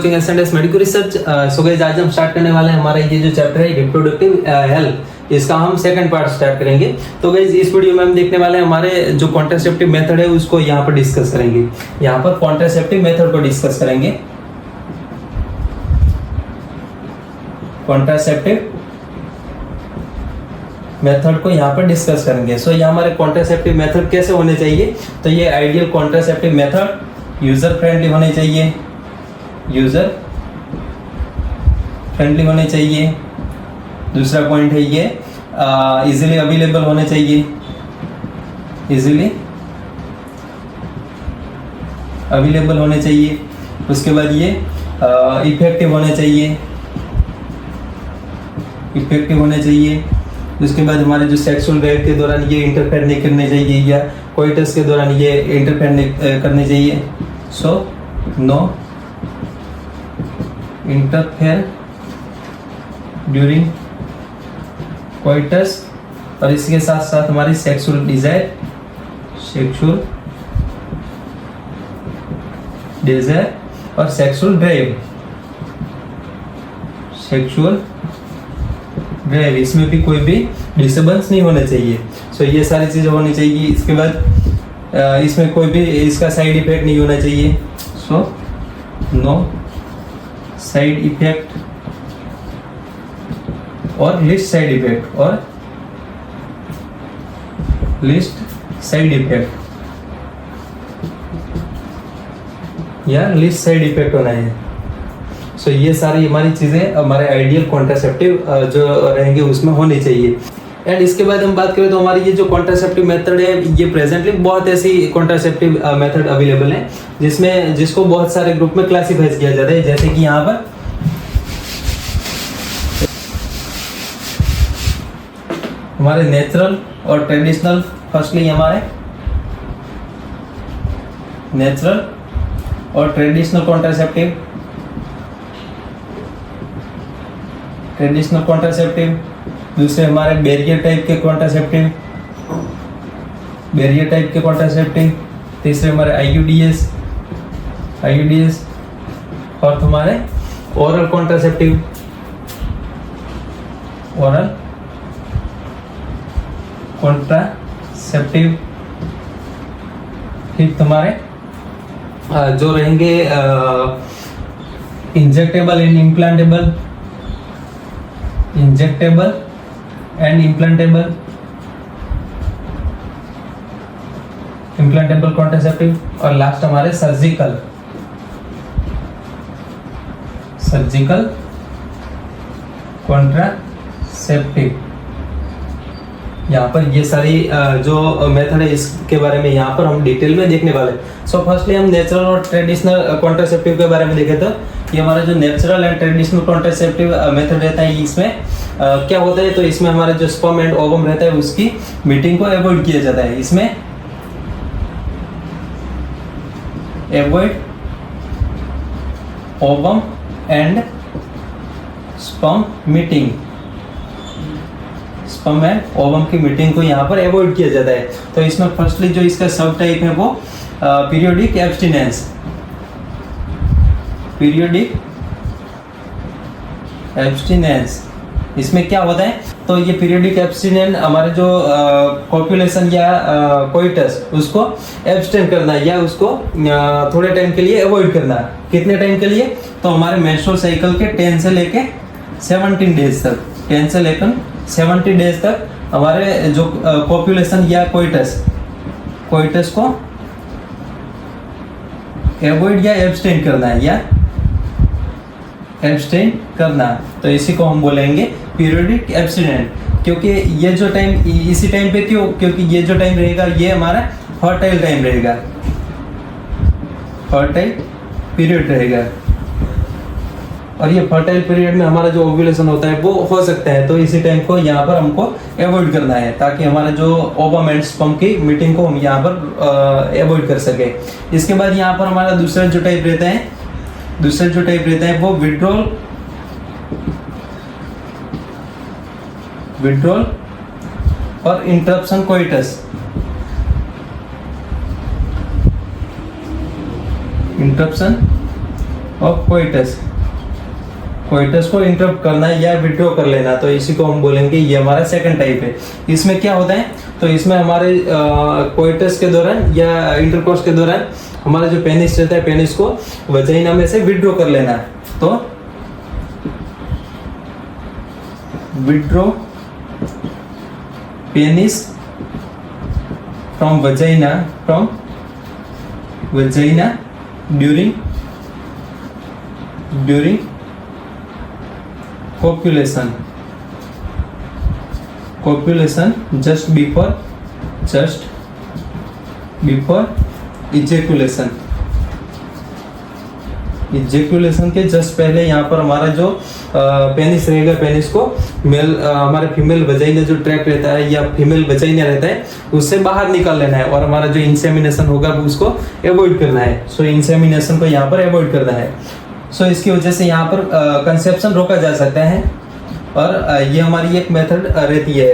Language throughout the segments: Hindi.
Watching SNS medical research. So guys आज हम स्टार्ट करने वाले हैं हमारा ये जो चैप्टर है रिप्रोडक्टिव हेल्थ, इसका हम सेकंड पार्ट स्टार्ट करेंगे। तो गाइस इस वीडियो में हम देखने वाले हैं हमारे जो कॉन्ट्रासेप्टिव मेथड है उसको यहाँ पर डिस्कस करेंगे। यहाँ पर कॉन्ट्रासेप्टिव मेथड को डिस्कस करेंगे। कॉन्ट्रासेप्टिव मेथड को यहाँ पर डिस्कस करेंगे। सो ये हमारे कॉन्ट्रासेप्टिव मेथड कैसे होने चाहिए, तो ये ideal contraceptive method user friendly होने चाहिए, यूजर फ्रेंडली होने चाहिए। दूसरा पॉइंट है ये इजीली अवेलेबल होने चाहिए, इजीली अवेलेबल होने चाहिए। उसके बाद ये इफेक्टिव होने चाहिए, इफेक्टिव होने चाहिए। उसके बाद हमारे जो सेक्सुअल ड्राइव के दौरान ये इंटरफेयर नहीं करने चाहिए या कोइटस के दौरान ये इंटरफेयर नहीं करने चाहिए। So no interfere during coitus. और इसके साथ साथ हमारी सेक्सुअल डिजायर, सेक्सुअल डिजायर और सेक्सुअल ड्राइव, सेक्सुअल ड्राइव, इसमें भी कोई भी डिस्टर्बेंस नहीं होना चाहिए। सो ये सारी चीज़ें होनी चाहिए। इसके बाद इसमें कोई भी इसका साइड इफेक्ट नहीं होना चाहिए। सो नो साइड इफेक्ट और लिस्ट साइड इफेक्ट, और लिस्ट साइड इफेक्ट या लिस्ट साइड इफेक्ट होना है। सो ये सारी हमारी चीज़ें हमारे आइडियल कॉन्ट्रासेप्टिव जो रहेंगे उसमें होनी चाहिए। एंड इसके बाद हम बात करें तो हमारी ये जो कॉन्ट्रासेप्टिव मेथड है ये प्रेजेंटली बहुत ऐसी कॉन्ट्रासेप्टिव मेथड अवेलेबल है जिसको बहुत सारे ग्रुप में क्लासिफाइज किया जाता है। जैसे कि यहाँ पर हमारे नेचुरल और ट्रेडिशनल, फर्स्टली हमारे नेचुरल और ट्रेडिशनल कॉन्ट्रासेप्टिव, ट्रेडिशनल कॉन्ट्रासेप्टिव। दूसरे हमारे बैरियर टाइप के कॉन्ट्रासेप्टिव, बैरियर टाइप के कॉन्ट्रासेप्टिव। तीसरे हमारे आईयूडीएस, आईयूडीएस। और हमारे ओरल कॉन्ट्रासेप्टिव, ओरल कॉन्ट्रासेप्टिव। फिर हमारे जो रहेंगे injectable and implantable, injectable and implantable, implantable contraceptive. और लास्ट हमारे सर्जिकल, सर्जिकल कॉन्ट्रासेप्टिव। यहाँ पर ये सारी जो मेथड है इसके बारे में यहाँ पर हम डिटेल में देखने वाले हैं। सो फर्स्टली हम नेचुरल और ट्रेडिशनल कॉन्ट्रासेप्टिव के बारे में देखें तो ये हमारा जो natural and traditional contraceptive method रहता है इसमें क्या होता है, तो इसमें हमारा जो स्पर्म एंड ओवम रहता है उसकी मीटिंग को अवॉइड किया जाता है। इसमें avoid ovum and sperm meeting, sperm and ovum की मीटिंग को यहाँ पर अवॉइड किया जाता है। तो इसमें फर्स्टली जो इसका सब टाइप है वो पीरियोडिक एब्स्टिनेंस, पीरियोडिक एब्स्टिनेंस। इसमें क्या होता है, तो ये पीरियोडिक एब्स्टिनेंस हमारे जो कॉपुलेशन या कोइटस उसको एब्स्टेन करना या उसको थोड़े टाइम के लिए अवॉइड करना। कितने टाइम के लिए, तो हमारे मेंस्ट्रुअल साइकिल के 10 से लेके 17 डेज तक, 10 से लेकर 70 डेज तक हमारे जो पॉपुलेशन या कोइटस, कोइटस को अवॉइड या एब्स्टेन करना है, या एब्स्टेन करना। तो इसी को हम बोलेंगे पीरियोडिक एब्स्टिनेंट। क्योंकि ये जो टाइम, इसी टाइम पे क्यों, क्योंकि ये जो टाइम रहेगा ये हमारा फर्टाइल टाइम रहेगा, फर्टाइल पीरियड रहेगा। और ये फर्टाइल पीरियड में हमारा जो ओव्यूलेशन होता है वो हो सकता है। तो इसी टाइम को यहाँ पर हमको अवॉइड करना है ताकि हमारा जो ओवम एंड स्पर्म की मीटिंग को हम यहाँ पर अवॉइड कर सके। इसके बाद यहाँ पर हमारा दूसरा जो टाइप रहता है, दूसरा जो टाइप रहता है वो विड्रॉल, विड्रॉल और interruption coitus, interruption of coitus, coitus को इंटरप्ट करना या विड्रॉ कर लेना, तो इसी को हम बोलेंगे ये हमारा सेकंड टाइप है। इसमें क्या होता है, तो इसमें हमारे कोइटस के दौरान या इंटरकोर्स के दौरान हमारा जो पेनिस रहता है, पेनिस को वजाइना में से विड्रॉ कर लेना। तो withdraw penis from vagina during copulation just before ejaculation के जस्ट पहले यहाँ पर हमारा जो पेनिस रहेगा, पेनिस को मेल हमारे फीमेल वजाइना जो ट्रैक रहता है या फीमेल वजाइना रहता है उससे बाहर निकाल लेना है, और हमारा जो इंसेमिनेशन होगा उसको अवॉइड करना है। सो इंसेमिनेशन को यहाँ पर अवॉइड करना है। सो इसकी वजह से यहाँ पर कंसेप्शन रोका जा सकता है, और ये हमारी एक मेथड रहती है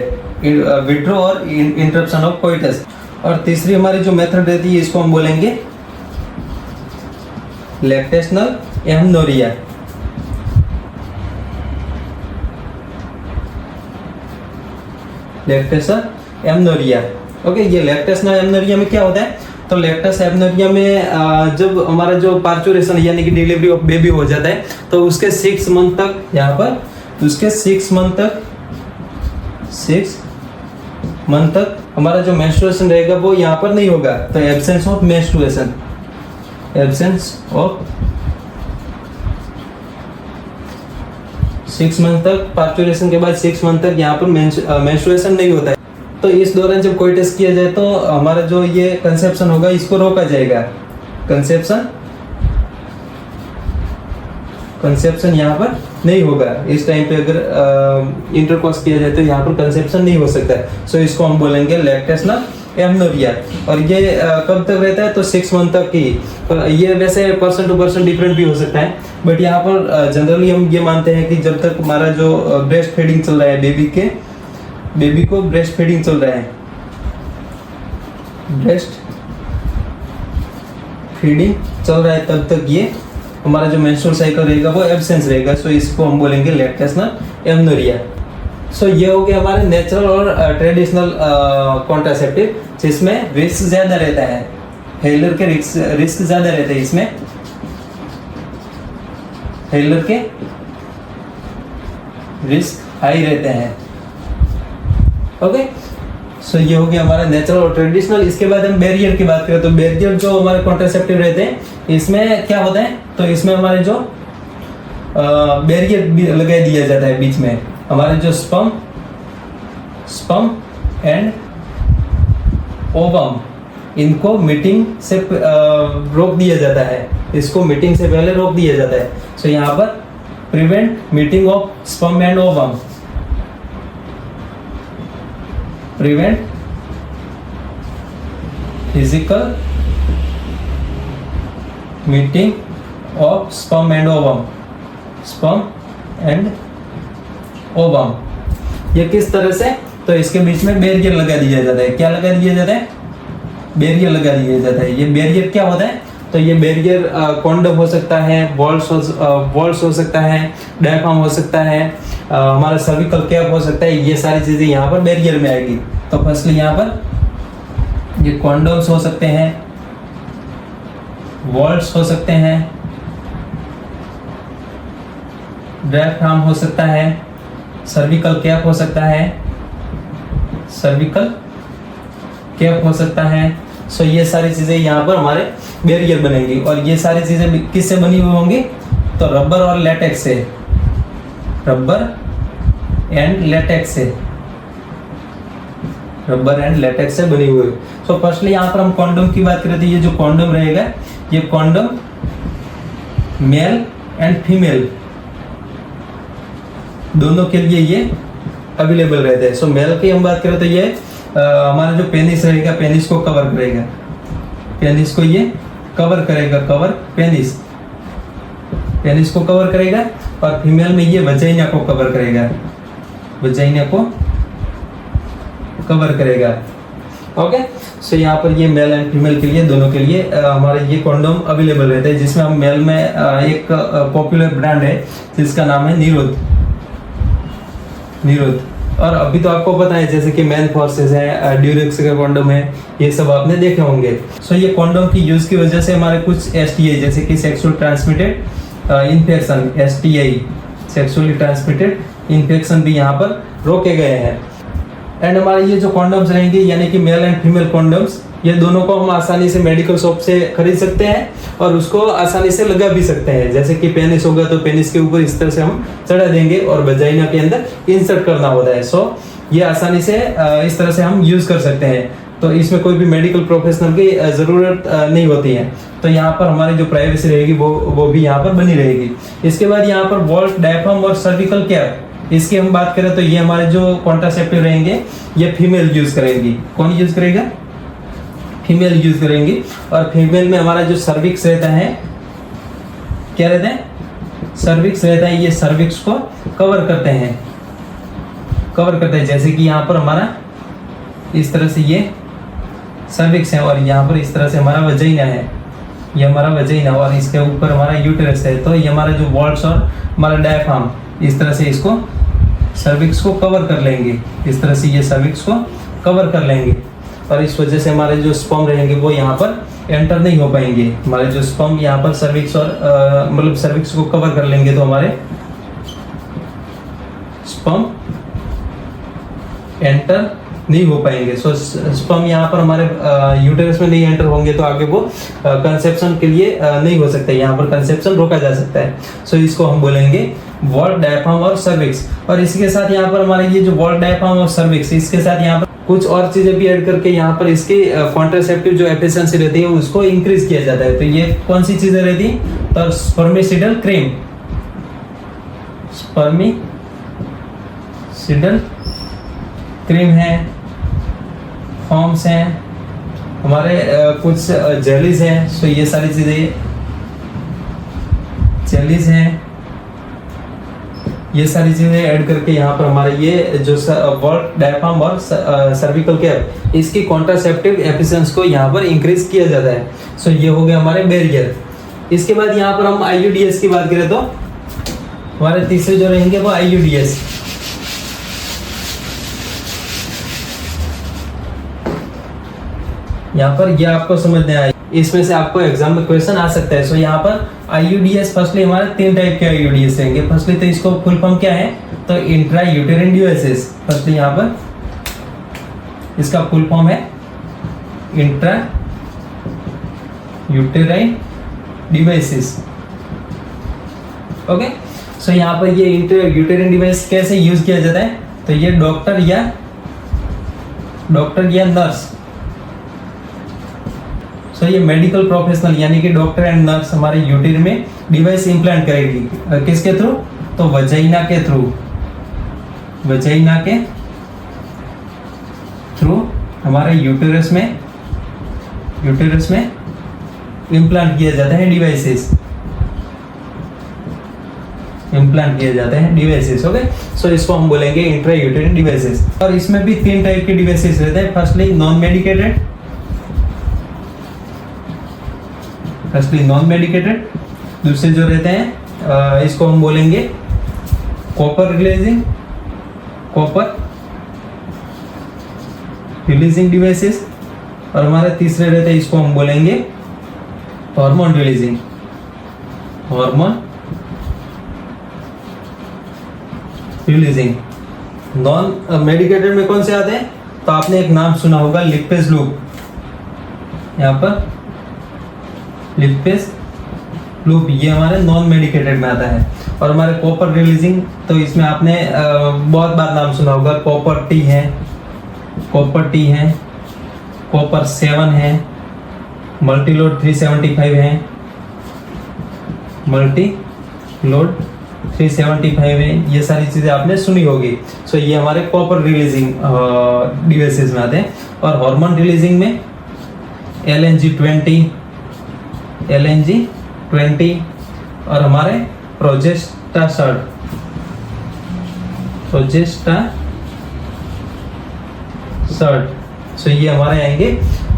विड्रॉ और इंटरप्शन ऑफ कोइटस। और तीसरी हमारी जो मेथड रहती है इसको हम बोलेंगे lactational amenorrhoea. Lactational amenorrhoea, okay. ये लैक्टेशनल एमनोरिया में क्या होता है, तो लैक्टस एमनोरिया में जब हमारा जो पार्चुरेशन यानी कि डिलीवरी ऑफ बेबी हो जाता है, तो उसके 6 मंथ तक यहाँ पर उसके 6 मंथ तक हमारा जो मेंस्ट्रुएशन रहेगा वो यहाँ पर नहीं होगा। तो absence of menstruation, absence of 6 month तक, पार्चुरेशन के बाद 6 मंथ तक यहाँ पर मेंस्ट्रुएशन नहीं होता है। तो इस दौरान जब कोई टेस्ट किया जाए तो हमारा जो ये कंसेप्शन होगा इसको रोका जाएगा। कंसेप्शन यहाँ पर नहीं होगा। इस टाइम पे अगर इंटरकोर्स किया जाए तो यहाँ पर कंसेप्शन नहीं हो सकता है। सो इसको हम बोलेंगे लैक्टेशनल एमनोरिया। और ये कब तक रहता है, तो 6 मंथ तक की। ये वैसे पर्सन टू पर्सन डिफरेंट भी हो सकता है, बट यहाँ पर जनरली हम ये मानते हैं कि जब तक हमारा जो ब्रेस्ट फीडिंग चल रहा है, बेबी को ब्रेस्ट फीडिंग चल रहा है, ब्रेस्ट फीडिंग चल रहा है, तब तक ये हमारा जो मेंस्ट्रुअल साइकिल रहेगा वो एब्सेंस रहेगा। सो इसको हम बोलेंगे लैक्टेशनल एमनोरिया। सो ये हो गया हमारे नेचुरल और ट्रेडिशनल कॉन्ट्रासेप्टिव, जिसमें रिस्क ज्यादा रहता है, फेलियर के रिस्क ज्यादा रहते हैं। इसमें फेलियर के रिस्क हाई रहते हैं, ओके। सो ये हो गया हमारा नेचुरल और ट्रेडिशनल। इसके बाद हम बैरियर की बात करें तो बैरियर जो हमारे कॉन्ट्रासेप्टिव रहते हैं, इसमें क्या होता है, तो इसमें हमारे जो बैरियर लगा दिया जाता है बीच में, हमारे जो स्पर्म एंड ओवम, इनको मीटिंग से रोक दिया जाता है, इसको मीटिंग से पहले रोक दिया जाता है। सो यहाँ पर prevent meeting of sperm and ovum, prevent physical meeting of sperm and ovum, ये किस तरह से, तो इसके बीच में बैरियर लगा दिया जाता है। क्या लगा दिया जाता है, बैरियर लगा दिया जाता है। ये बैरियर क्या होता है, तो ये बैरियर कॉन्डम हो सकता है, वॉल्स हो सकता है, डायफ्राम हो सकता है, हमारा सर्विकल कैप हो सकता है। ये सारी चीजें यहाँ पर बैरियर में आएगी। तो फर्स्टली यहाँ पर ये कॉन्डम्स हो सकते हैं, वॉल्स हो सकते हैं, डायफ्राम हो सकता है, सर्विकल कैप हो सकता है, सो ये सारी चीजें यहाँ पर हमारे बैरियर बनेंगी। और ये सारी चीजें किससे बनी हुई होंगी, तो रबर और लेटेक्स से, रबर एंड लेटेक्स से बनी हुई। सो फर्स्टली यहाँ पर हम कॉन्डम की बात करें तो ये जो कॉन्डम रहेगा, ये कॉन्डम मेल एंड फीमेल दोनों के लिए ये अवेलेबल रहते हैं। सो मेल की हम बात करें तो ये हमारा जो पेनिस रहेगा, पेनिस को कवर करेगा, पेनिस को ये कवर करेगा, पेनिस को कवर करेगा। और फीमेल में ये वजाइना को कवर करेगा, ओके। सो यहाँ पर ये मेल एंड फीमेल के लिए दोनों के लिए हमारे ये कॉन्डोम अवेलेबल रहते हैं, जिसमें हम मेल में एक पॉपुलर ब्रांड है जिसका नाम है निरोध। और अभी तो आपको पता है जैसे कि मैन फोर्सेस है, ड्यूरेक्स का कॉन्डोम है, ये सब आपने देखे होंगे। सो ये कॉन्डोम की यूज की वजह से हमारे कुछ STI जैसे कि sexual transmitted infection, STI sexually transmitted infection भी यहाँ पर रोके गए हैं। एंड हमारे ये जो कॉन्डोम्स रहेंगे यानी कि मेल एंड फीमेल कॉन्डोम्स, ये दोनों को हम आसानी से मेडिकल शॉप से खरीद सकते हैं और उसको आसानी से लगा भी सकते हैं। जैसे कि पेनिस होगा तो पेनिस के ऊपर इस तरह से हम चढ़ा देंगे और वजाइना के अंदर इंसर्ट करना होता है। सो ये आसानी से इस तरह से हम यूज कर सकते हैं, तो इसमें कोई भी मेडिकल प्रोफेशनल की ज़रूरत नहीं होती है। तो यहाँ पर हमारी जो प्राइवेसी रहेगी वो भी यहाँ पर बनी रहेगी। इसके बाद यहाँ पर वॉल्ट, डायफ्राम और सर्विकल कैप, इसकी हम बात करें तो ये हमारे जो कॉन्ट्रासेप्टिव रहेंगे ये फीमेल यूज करेंगी। कौन यूज करेगा? फीमेल यूज करेंगी। और फीमेल में हमारा जो सर्विक्स रहता है, क्या रहता है? सर्विक्स रहता है। ये सर्विक्स को कवर करते हैं, जैसे कि यहाँ पर हमारा इस तरह से ये सर्विक्स है और यहाँ पर इस तरह से हमारा वजाइना है, ये हमारा वजाइना, और इसके ऊपर हमारा यूटेरस है। तो ये हमारा जो वॉल्ट्स और हमारा डायफ्राम इस तरह से इसको सर्विक्स को कवर कर लेंगे, इस तरह से ये सर्विक्स को कवर कर लेंगे और इस वजह से हमारे जो स्पर्म रहेंगे वो यहाँ पर एंटर नहीं हो पाएंगे। हमारे जो स्पर्म यहाँ पर सर्विक्स और मतलब सर्विक्स को कवर कर लेंगे तो हमारे स्पर्म एंटर नहीं हो पाएंगे। सो स्पर्म यहाँ पर हमारे यूटेरस में नहीं एंटर होंगे तो आगे वो कंसेप्शन के लिए नहीं हो सकता, यहाँ पर कंसेप्शन रोका जा सकता है। सो इसको हम बोलेंगे वॉल्ट, डायफ्राम और सर्विक्स। और इसके साथ यहाँ पर हमारे ये जो वॉल्ट, डायफ्राम और सर्विक्स, इसके साथ यहाँ पर कुछ और चीजें भी ऐड करके यहाँ पर इसकी कॉन्ट्रासेप्टिव जो एफिशिएंसी रहती है उसको इंक्रीज किया जाता है। तो ये कौन सी चीजें रहती है? तो स्पर्मिसिडल क्रीम, स्पर्मिसिडल क्रीम है, फॉर्म्स हैं, हमारे कुछ जेलीज हैं। सो ये सारी चीजें जेलीज हैं, ये सारी चीजें ऐड करके यहाँ पर हमारे ये जो वॉल्ट, डायफ्राम और सर्विकल कैप, इसकी कॉन्ट्रासेप्टिव एफिशिएंसी को यहाँ पर इंक्रीज किया जाता है। सो ये हो गया हमारे बैरियर। इसके बाद यहाँ पर हम IUDs की बात करें तो हमारे तीसरे जो रहेंगे वो IUDs। यहाँ पर ये आपको समझना है, इसमें से आपको एग्जाम में क्वेश्चन आ सकता है। सो यहाँ पर IUDs फर्स्टली हमारे 3 टाइप के IUDs रहेंगे। फर्स्टली तो इसको फुल फॉर्म क्या है? तो इंट्रा यूटेरिन डिवाइसेस। फर्स्टली यहाँ पर इसका फुल फॉर्म है इंट्रा यूटेराइन डिवाइसेस। ओके। सो यहाँ पर ये इंट्रा यूटेरिन डिवाइस कैसे यूज किया जाता है? तो ये डॉक्टर या नर्स, सो ये मेडिकल प्रोफेशनल यानी कि डॉक्टर एंड नर्स हमारे यूटेर में डिवाइस इम्प्लांट करेगी। किसके थ्रू? तो वजाइना के थ्रू हमारे यूटेरस में इम्प्लांट किया जाता है डिवाइसेस, ओके। सो इसको हम बोलेंगे इंट्रा यूटेरिन डिवाइसेस। और इसमें भी 3 टाइप के डिवाइसेस रहते हैं। फर्स्टली नॉन मेडिकेटेड, दूसरे जो रहते हैं इसको हम बोलेंगे कॉपर रिलीजिंग डिवाइसेस, और हमारे तीसरे रहते हैं इसको हम बोलेंगे हार्मोन रिलीजिंग नॉन मेडिकेटेड में कौन से आते हैं? तो आपने एक नाम सुना होगा लिपेज लूप, यहाँ पर लिपेज लूप, ये हमारे नॉन मेडिकेटेड में आता है। और हमारे कॉपर रिलीजिंग, तो इसमें आपने बहुत बार नाम सुना होगा, कॉपर टी है, कॉपर 7 है, मल्टीलोड 375 है, ये सारी चीजें आपने सुनी होगी। सो ये हमारे कॉपर रिलीजिंग डिवाइसेस में आते हैं। और हार्मोन रिलीजिंग में LNG-20 और हमारे प्रोजेस्टासर्ट, सो ये हमारे आएंगे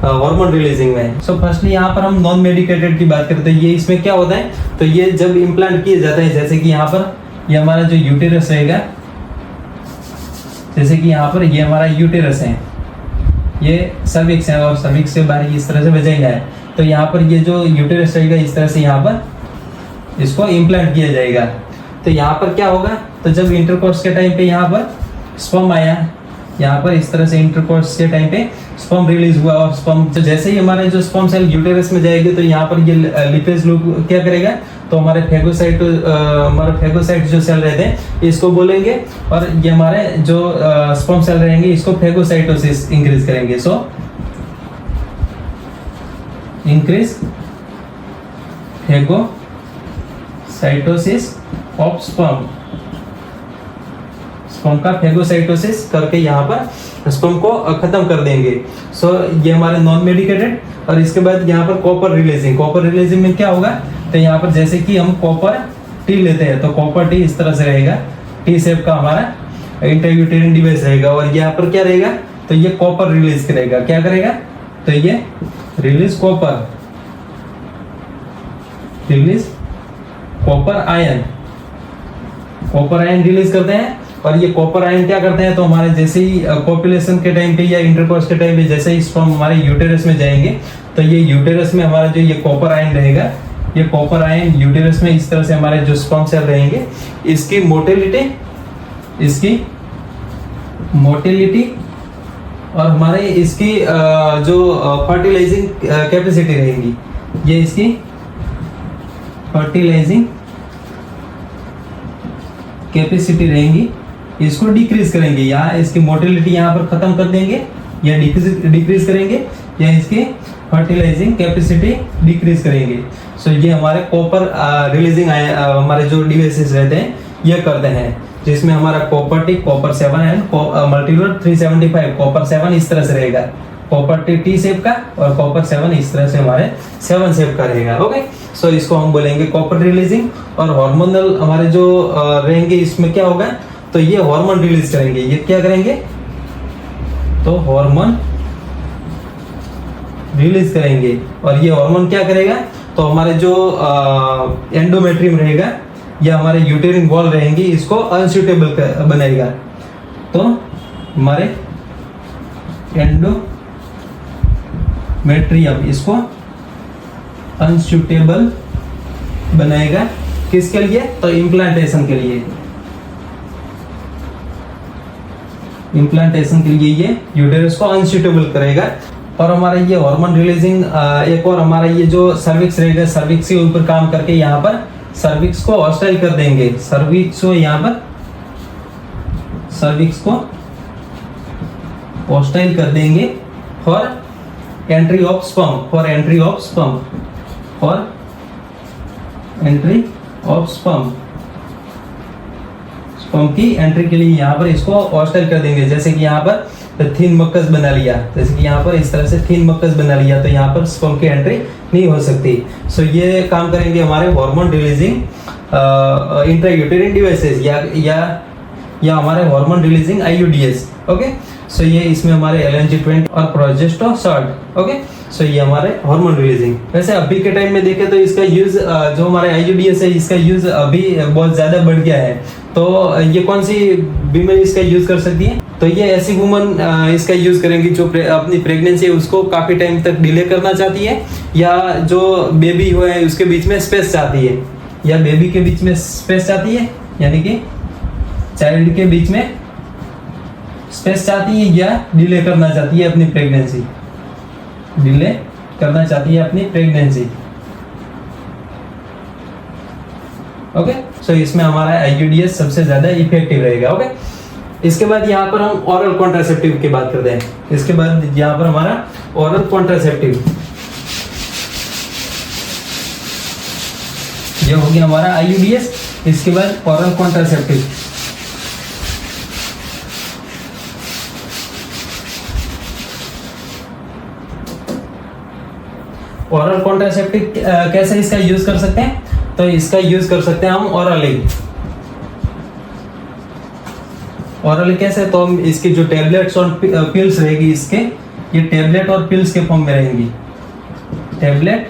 हार्मोन रिलीजिंग में। सो फर्स्टली यहाँ पर हम नॉन मेडिकेटेड की बात करते हैं। ये इसमें क्या होता है, तो ये जब इम्प्लांट किए जाते हैं, जैसे कि यहाँ पर ये हमारा जो यूटेरस रहेगा, जैसे कि यहाँ पर ये हमारा यूटेरस है, ये सर्विक्स है और सर्विक्स से बाहर इस तरह से वजाइना है। तो यहाँ पर ये जो यूटेरस रहेगा इस तरह से यहाँ पर इसको इम्प्लांट किया जाएगा। तो यहाँ पर क्या होगा, तो जब इंटरकोर्स के टाइम पे यहाँ पर स्पर्म आया, यहाँ पर इस तरह से इंटरकोर्स के टाइम पे स्पर्म रिलीज हुआ और स्पर्म तो जैसे ही हमारे जो स्पर्म सेल यूटेरस में जाएगी तो यहाँ पर ये लिपेज लूप क्या करेगा, तो हमारे फेगोसाइट जो सेल रहते हैं इसको बोलेंगे और ये हमारे जो स्पर्म सेल रहेंगे इसको फेगोसाइटोसिस इंक्रीज करेंगे। So increase phagocytosis of sperm, sperm का फेगोसाइटोसिस करके यहाँ पर स्पर्म को खत्म कर देंगे। सो ये हमारे नॉन मेडिकेटेड। और इसके बाद यहाँ पर कॉपर रिलीजिंग, कॉपर रिलीजिंग में क्या होगा, तो यहाँ पर जैसे कि हम कॉपर टी लेते हैं तो कॉपर टी इस तरह से रहेगा, टी शेप का हमारा इंट्रायूटेरिन डिवाइस रहेगा और यहाँ पर क्या रहेगा, तो ये कॉपर रिलीज करेगा। क्या करेगा, तो ये release copper, release copper ion, copper ion release करते हैं। और ये कॉपर आयन क्या करते हैं, तो हमारे जैसे ही कॉपुलेशन के टाइम पे या इंटरकोर्स के टाइम पे जैसे ही स्पर्म हमारे यूटेरस में जाएंगे तो ये यूटेरस में हमारा जो ये कॉपर आयन रहेगा, ये कॉपर आयन यूटेरस में इस तरह से हमारे जो स्पर्म सेल रहेंगे इसकी मोटिलिटी और हमारे इसकी जो फर्टिलाइजिंग कैपेसिटी रहेगी, ये इसकी फर्टिलाइजिंग कैपेसिटी रहेंगी, इसको डिक्रीज करेंगे, या इसकी मोटिलिटी यहाँ पर खत्म कर देंगे या डिक्रीज करेंगे या इसकी फर्टिलाइजिंग कैपेसिटी डिक्रीज करेंगे। सो ये हमारे कॉपर रिलीजिंग हमारे जो डिवाइसेस रहते हैं ये करते हैं, जिसमें हमारा copper T, copper 7 and multiload 375, copper 7 इस तरह से रहेगा, कॉपर टी शेप का और कॉपर 7 इस तरह से हमारे 7 शेप का रहेगा। ओके, सो इसको हम बोलेंगे कॉपर रिलीजिंग। और हार्मोनल हमारे जो रहेंगे इसमें क्या होगा, तो ये हार्मोन रिलीज करेंगे। ये क्या करेंगे, तो हार्मोन रिलीज करेंगे। और ये हार्मोन क्या करेगा, तो हमारे जो एंडोमेट्रियम रहेगा या हमारे यूटेरिन वॉल रहेंगी इसको अनसूटेबल बनाएगा। तो हमारे एंडोमेट्रियम इसको अनसूटेबल बनाएगा। किसके लिए, तो इम्प्लांटेशन के लिए, इम्प्लांटेशन के लिए ये यूटेरस को अनसूटेबल करेगा। और हमारा ये हार्मोन रिलीजिंग एक और हमारा ये जो सर्विक्स रहेगा, सर्विक्स के ऊपर काम करके यहाँ पर सर्विक्स को हॉस्टाइल कर देंगे, सर्विक्स को यहाँ पर सर्विक्स को हॉस्टाइल कर देंगे for entry of sperm, for entry of sperm, for entry of sperm, sperm की एंट्री के लिए यहाँ पर इसको हॉस्टाइल कर देंगे। जैसे कि यहाँ पर थीन मक्कस बना लिया, जैसे कि यहाँ पर इस तरह से थीन मक्कस बना लिया तो यहाँ पर स्पर्म की एंट्री नहीं हो सकती। सो ये काम करेंगे हमारे हार्मोन रिलीजिंग इंट्रायूटेरिन डिवाइसेस या हमारे हार्मोन रिलीजिंग आईयूडीएस। ओके, सो ये इसमें हमारे LNG-20 और प्रोजेस्टेरोन। ओके, सो ये हमारे हार्मोन रिलीजिंग। वैसे अभी के टाइम में देखें तो इसका यूज जो हमारे आईयूडीएस है इसका यूज अभी बहुत ज्यादा बढ़ गया है। तो ये कौन सी बीमारी इसका यूज कर सकती है, तो ये ऐसी वुमन इसका यूज करेंगी जो अपनी प्रेगनेंसी है उसको काफी टाइम तक डिले करना चाहती है, या जो बेबी हुआ है उसके बीच में स्पेस चाहती है, या बेबी के बीच में स्पेस चाहती है, यानी कि चाइल्ड के बीच में स्पेस चाहती है, या डिले करना चाहती है अपनी प्रेगनेंसी, डिले करना चाहती है अपनी प्रेगनेंसी। ओके, सो इसमें हमारा आईयूडीएस सबसे ज्यादा इफेक्टिव रहेगा। ओके, इसके बाद यहाँ पर हम ओरल कॉन्ट्रासेप्टिव की बात करते हैं। इसके बाद यहाँ पर हमारा ओरल कॉन्ट्रासेप्टिव, ये हो गया हमारा आईयूडीएस। इसके बाद ओरल कॉन्ट्रासेप्टिव, ओरल कॉन्ट्रासेप्टिव कैसे इसका यूज कर सकते हैं, तो इसका यूज कर सकते हैं हम ओरली। ओरली कैसे, तो हम इसकी जो टेबलेट्स और पिल्स रहेगी इसके ये टेबलेट और पिल्स के फॉर्म में रहेंगी, टेबलेट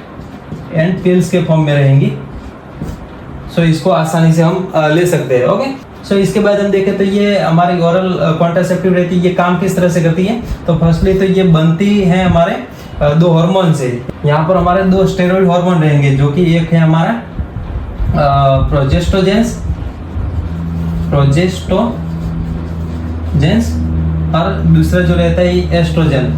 एंड पिल्स के फॉर्म में रहेंगी। सो इसको आसानी से हम ले सकते हैं। ओके, सो इसके बाद हम देखें तो ये हमारी ओरल कॉन्ट्रासेप्टिव रहती है, ये काम किस तरह से करती है। तो फर्स्टली तो ये बनती है हमारे दो हार्मोन से। यहाँ पर हमारे दो स्टेरॉइड हार्मोन रहेंगे, जो कि एक है हमारा प्रोजेस्टोजेंस और दूसरा जो रहता है एस्ट्रोजन।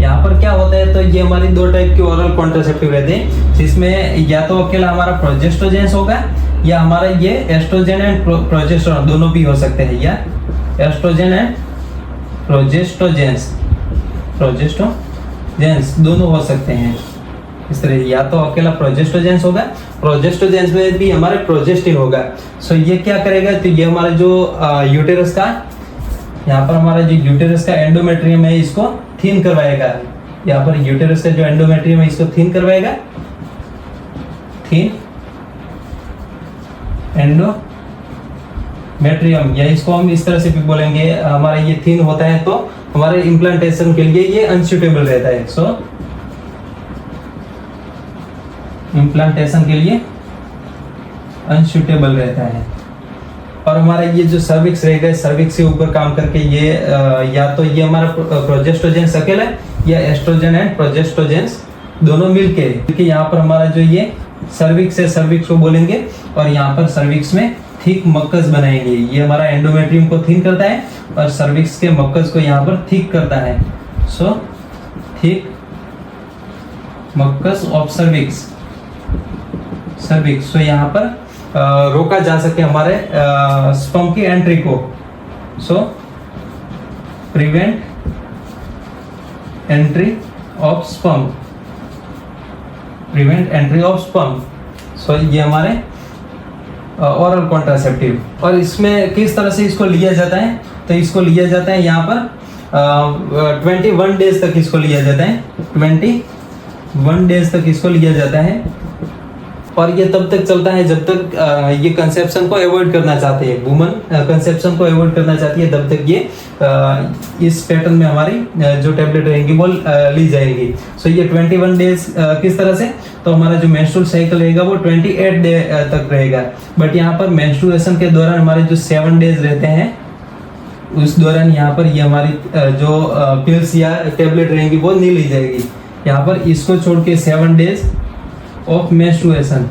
यहाँ पर क्या होता है, तो ये हमारी दो टाइप की ओरल कॉन्ट्रासेप्टिव रहते हैं, जिसमें या तो अकेला हमारा प्रोजेस्टोजेंस होगा या हमारा ये एस्ट्रोजन एंड प्रोजेस्टेरोन दोनों भी हो सकते हैं, या एस्ट्रोजन एंड प्रोजेस्टोजेंस दोनों हो सकते हैं। इस तरह या तो अकेला प्रोजेस्टोजेंस होगा, प्रोजेस्टोजेंस में भी हमारे प्रोजेस्टिन होगा। सो ये क्या करेगा, तो ये हमारा जो यूटेरस का, यहाँ पर हमारा जो यूटेरस का एंडोमेट्रियम है इसको थिन करवाएगा। यहाँ पर यूटेरस का जो एंडोमेट्रियम है इसको थिन करवाएगा, थिन एंडोमेट्रियम, या इसको हम इस तरह से भी बोलेंगे, हमारा ये थिन होता है तो हमारे इम्प्लांटेशन के लिए ये अनसूटेबल रहता है। सो इम्प्लांटेशन के लिए अनसूटेबल रहता है। और हमारा ये जो सर्विक्स रहेगा, सर्विक्स के ऊपर काम करके ये या तो ये हमारा प्रोजेस्टोजेंस अकेला या एस्ट्रोजन एंड प्रोजेस्टोजेंस दोनों मिलके, क्योंकि यहाँ पर हमारा जो ये सर्विक्स है, सर्विक्स को बोलेंगे, और यहाँ पर सर्विक्स में थिक मक्कस बनाएंगे। ये हमारा एंडोमेट्रियम को थिन करता है और सर्विक्स के मक्कस को यहाँ पर थिक करता है। So thick mucus of cervix. So यहाँ पर रोका जा सके हमारे स्पर्म की एंट्री को। सो प्रिवेंट एंट्री ऑफ स्पर्म, सो ये हमारे ओरल कॉन्ट्रासेप्टिव। और इसमें किस तरह से इसको लिया जाता है, तो इसको लिया जाता है यहाँ पर 21 डेज तक इसको लिया जाता है, 21 डेज तक इसको लिया जाता है। और ये तब तक चलता है जब तक ये कंसेप्शन को अवॉइड करना चाहते हैं, वुमन कंसेप्शन को अवॉइड करना चाहती है, तब तक ये इस पैटर्न में हमारी जो टेबलेट रहेंगी वो ली जाएगी। सो ये 21 डेज किस तरह से, तो हमारा जो मेंस्ट्रुअल साइकिल रहेगा वो 28 डे तक रहेगा। बट यहाँ पर मेंस्ट्रुएशन के दौरान हमारे जो 7 डेज रहते हैं, उस दौरान यहाँ पर ये हमारी जो पिल्स या टेबलेट रहेंगी वो नहीं ली जाएगी। यहाँ पर इसको छोड़ के 7 डेज ऑफ मेंस्ट्रुएशन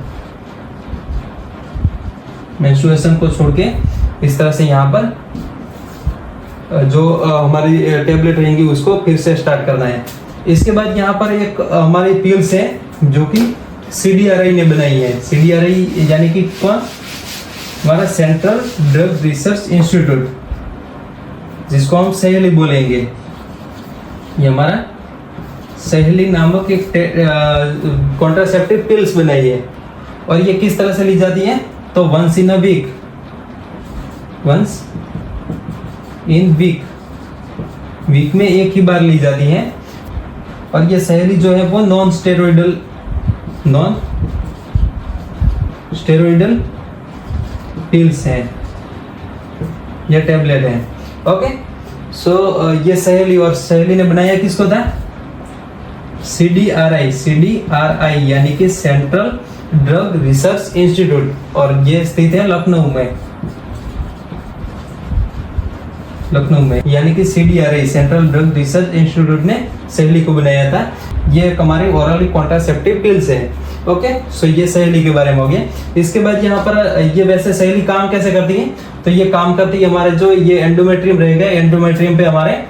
को छोड़ के इस तरह से यहाँ पर जो हमारी टेबलेट रहेंगी उसको फिर से स्टार्ट करना है। इसके बाद यहाँ पर एक हमारी पिल्स है जो कि CDRI ने बनाई है। CDRI यानी कि कौन, हमारा सेंट्रल ड्रग रिसर्च इंस्टीट्यूट, जिसको हम सहेली बोलेंगे। ये हमारा सहेली नामक एक कॉन्ट्रासेप्टिव पिल्स बनाई है। और ये किस तरह से ली जाती है, तो वंस इन वीक में एक ही बार ली जाती है। और ये सहेली जो है वो नॉन स्टेरॉइडल पिल्स है या टेबलेट है। ओके, सो ये सहेली, और सहेली ने बनाया किसको था, CDRI यानी कि सेंट्रल ड्रग रिसर्च इंस्टीट्यूट, और ये स्थित है लखनऊ में, यानी कि CDRI central drug research institute ने सहेली को बनाया था। ये हमारी ओरली कॉन्ट्रासेप्टिव पिल्स है। ओके, सो ये सहेली के बारे में हो गया। इसके बाद यहाँ पर ये वैसे सहेली काम कैसे करती है, तो ये काम करती है हमारे जो ये एंडोमेट्रियम रहेगा, एंडोमेट्रियम पे हमारे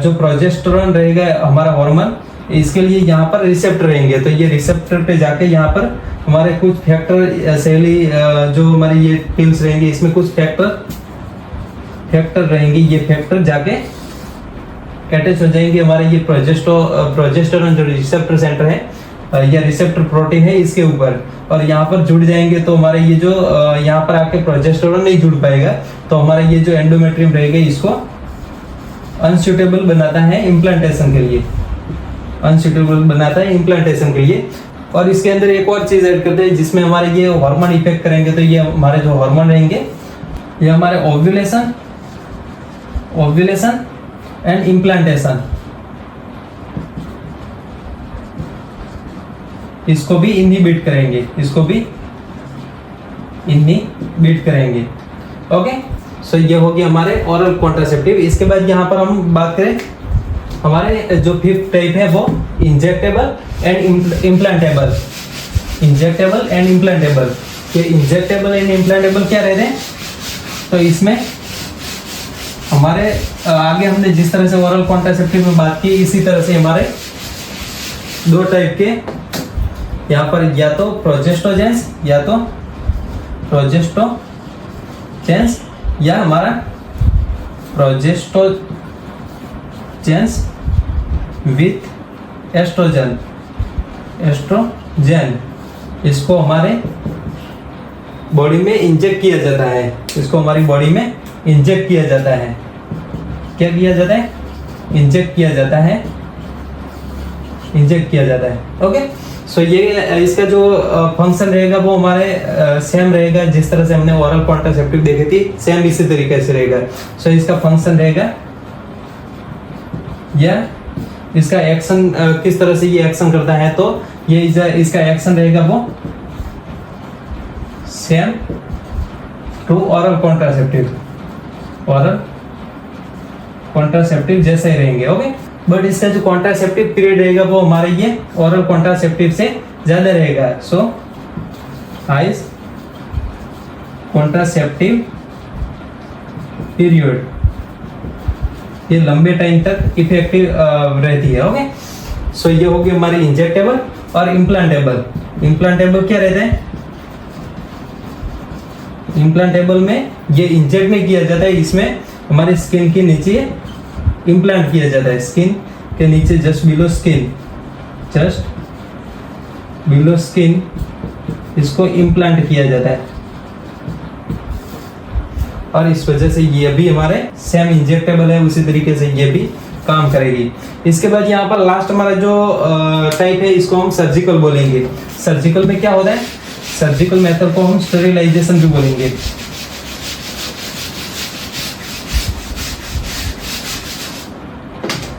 जो प्रोजेस्टेरोन रहेगा हमारा हार्मोन, इसके लिए यहाँ पर रिसेप्टर रहेंगे। तो ये रिसेप्टर पे जाके यहाँ पर हमारे कुछ फैक्टर, सहेली जो हमारी ये पिल्स रहेंगी इसमें कुछ फैक्टर रहेंगे, ये फैक्टर जाके अटैच हो जाएंगे हमारे ये प्रोजेस्टेरोन जो रिसेप्टर सेंटर है या रिसेप्टर प्रोटीन है इसके ऊपर, और यहाँ पर जुड़ जाएंगे। तो हमारे ये जो यहाँ पर आके प्रोजेस्टेरोन नहीं जुड़ पाएगा, तो हमारा ये जो एंडोमेट्रियम रहेगा इसको अनसूटेबल बनाता है इम्प्लांटेशन के लिए। और इसके अंदर एक और चीज ऐड करते हैं जिसमें हमारे ये हार्मोन इफेक्ट करेंगे। तो ये हमारे जो हार्मोन रहेंगे ये हमारे ओव्यूलेशन एंड इम्प्लांटेशन, इसको भी इनहिबिट करेंगे, इसको भी इनहिबिट करेंगे। ओके, सो ये हो गया हमारे ओरल कॉन्ट्रासेप्टिव। इसके बाद यहाँ पर हम बात करें, हमारे जो फिफ्थ टाइप है वो injectable and implantable. Injectable and implantable, ये इंजेक्टेबल एंड इम्प्लांटेबल क्या रहते हैं? तो इसमें हमारे आगे हमने जिस तरह से ओरल कॉन्ट्रासेप्टिव में बात की, इसी तरह से हमारे दो टाइप के यहाँ पर, या तो प्रोजेस्टोजेंस, या तो प्रोजेस्टोजेंस, या हमारा प्रोजेस्टोजेंस विथ एस्ट्रोजन, इसको हमारे बॉडी में इंजेक्ट किया जाता है, इसको हमारी बॉडी में इंजेक्ट किया जाता है। क्या किया जाता है? इंजेक्ट किया जाता है, इंजेक्ट किया जाता है। ओके, सो ये इसका जो फंक्शन रहेगा वो हमारे सेम रहेगा, जिस तरह से हमने ओरल कॉन्ट्रासेप्टिव देखे थी, सेम इसी तरीके से रहेगा। सो इसका फंक्शन रहेगा, या इसका एक्शन किस तरह से ये एक्शन करता है, तो ये इसका एक्शन रहेगा वो same to oral contraceptive, oral contraceptive जैसे ही रहेंगे। ओके, बट इसका जो कॉन्ट्रासेप्टिव पीरियड रहेगा वो हमारे ये ओरल कॉन्ट्रासेप्टिव से ज्यादा रहेगा। सो हाइस्ट कॉन्ट्रासेप्टिव पीरियड, ये लंबे टाइम तक इफेक्टिव रहती है। ओके, सो ये होगी हमारी इंजेक्टेबल और इम्प्लांटेबल। इम्प्लांटेबल क्या रहते हैं? इम्प्लांटेबल में ये इंजेक्ट नहीं किया जाता है, इसमें हमारी स्किन के नीचे इम्प्लांट किया जाता है, स्किन के नीचे, just below skin, just below skin, इसको इम्प्लांट किया जाता है। और इस वजह से ये भी हमारे सेम इंजेक्टेबल है, उसी तरीके से ये भी काम करेगी। इसके बाद यहाँ पर लास्ट हमारा जो टाइप है, इसको हम सर्जिकल बोलेंगे। सर्जिकल में क्या होता है? सर्जिकल मेथड को हम स्टेरिलाइजेशन भी बोलेंगे।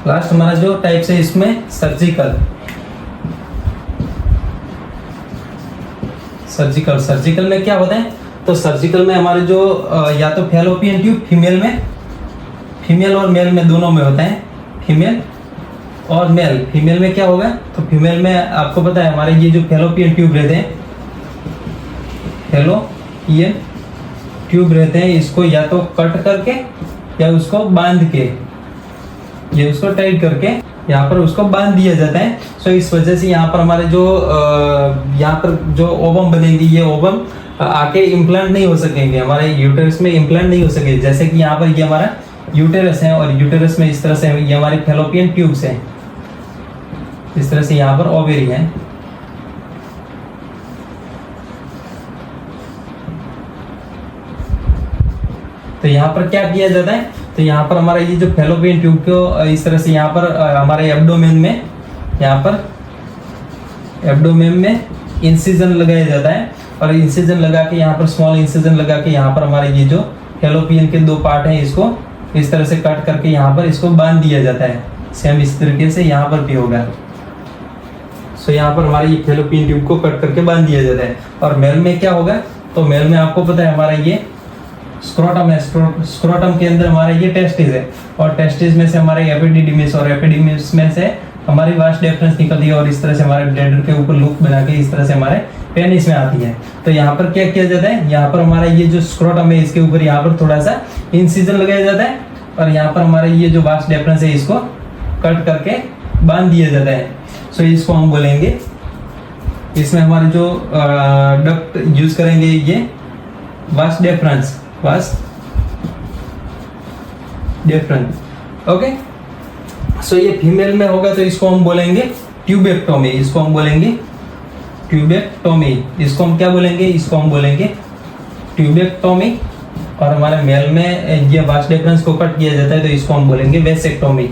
लास्ट हमारा जो टाइप है इसमें सर्जिकल, सर्जिकल में क्या होता है? तो सर्जिकल में हमारे जो या तो फैलोपियन ट्यूब फीमेल में, फीमेल और मेल में दोनों में होता है, फीमेल और मेल। फीमेल में क्या होगा? तो फीमेल में आपको पता है हमारे ये जो फैलोपियन ट्यूब रहते हैं, फैलोपियन ट्यूब रहते हैं, इसको या तो कट करके या उसको बांध के, ये उसको टाइट करके यहाँ पर उसको बांध दिया जाता है। सो इस वजह से यहाँ पर हमारे जो यहाँ पर जो ओवम बनेगी, ये ओवम आके इम्प्लांट नहीं हो सकेंगे, हमारे यूटेरस में इम्प्लांट नहीं हो सके। जैसे कि यहाँ पर ये हमारा यूटेरस है, और यूटेरस में इस तरह से ये हमारे फैलोपियन ट्यूब्स हैं, इस तरह से यहाँ पर ओवेरी है। तो यहाँ पर क्या किया जाता है? तो यहाँ पर हमारा ये जो फैलोपियन ट्यूब को इस तरह से यहाँ पर हमारे एब्डोमेन में, यहाँ पर एब्डोमेन में इंसिजन लगाया जाता है, और इंसिजन लगा के यहाँ पर स्मॉल इंसिजन लगा के यहाँ पर हमारे ये जो फैलोपियन के दो पार्ट हैं, इसको इस तरह से कट करके यहाँ पर इसको बांध दिया जाता है। सेम इस तरीके से यहाँ पर भी होगा। सो यहाँ पर हमारे ये फैलोपियन ट्यूब को कट करके बांध दिया जाता है। और मेल में क्या होगा? तो मेल में आपको पता है हमारा ये स्क्रोटम है, स्क्रोटम के अंदर हमारा ये टेस्टिस है, और टेस्टिस में से हमारे एपिडिडिमिस, और एपिडिडिमिस में से हमारी वास्ट डिफरेंस निकलती है, और इस तरह से हमारे ब्लैडर के ऊपर लूप बना के इस तरह से हमारे पेनिस में आती है। तो यहाँ पर क्या किया जाता है? यहाँ पर हमारा ये जो स्क्रोटम है, इसके ऊपर यहाँ पर थोड़ा सा इंसिजन लगाया जाता है, और यहाँ पर हमारे ये जो वास्ट डिफरेंस है इसको कट करके बांध दिया जाता है। सो इसको हम बोलेंगे, इसमें हमारे जो डक्ट यूज करेंगे ये वास्ट डिफरेंस, ओके। सो ये फीमेल में होगा तो इसको हम बोलेंगे ट्यूबेक्टोमी, इसको हम बोलेंगे ट्यूबेक्टोमी। इसको हम क्या बोलेंगे? इसको हम बोलेंगे ट्यूबेक्टोमी। और हमारे मेल में ये वास्ट डिफरेंस को कट किया जाता है, तो इसको हम बोलेंगे वेसेक्टोमी,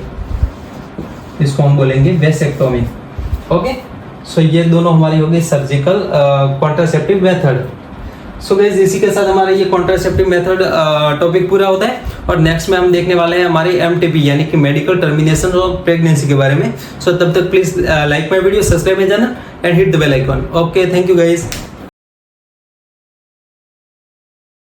इसको हम बोलेंगे वेसेक्टोमी, ओके। सो ये दोनों हमारी हो गई surgical contraceptive method. So guys इसी के साथ हमारा ये कॉन्ट्रासेप्टिव मेथड टॉपिक पूरा होता है। और नेक्स्ट में हम देखने वाले हैं हमारी MTP यानी कि मेडिकल टर्मिनेशन ऑफ प्रेगनेंसी के बारे में। सो तब तक please like my video, subscribe my channel and hit the bell icon. Okay, thank you guys.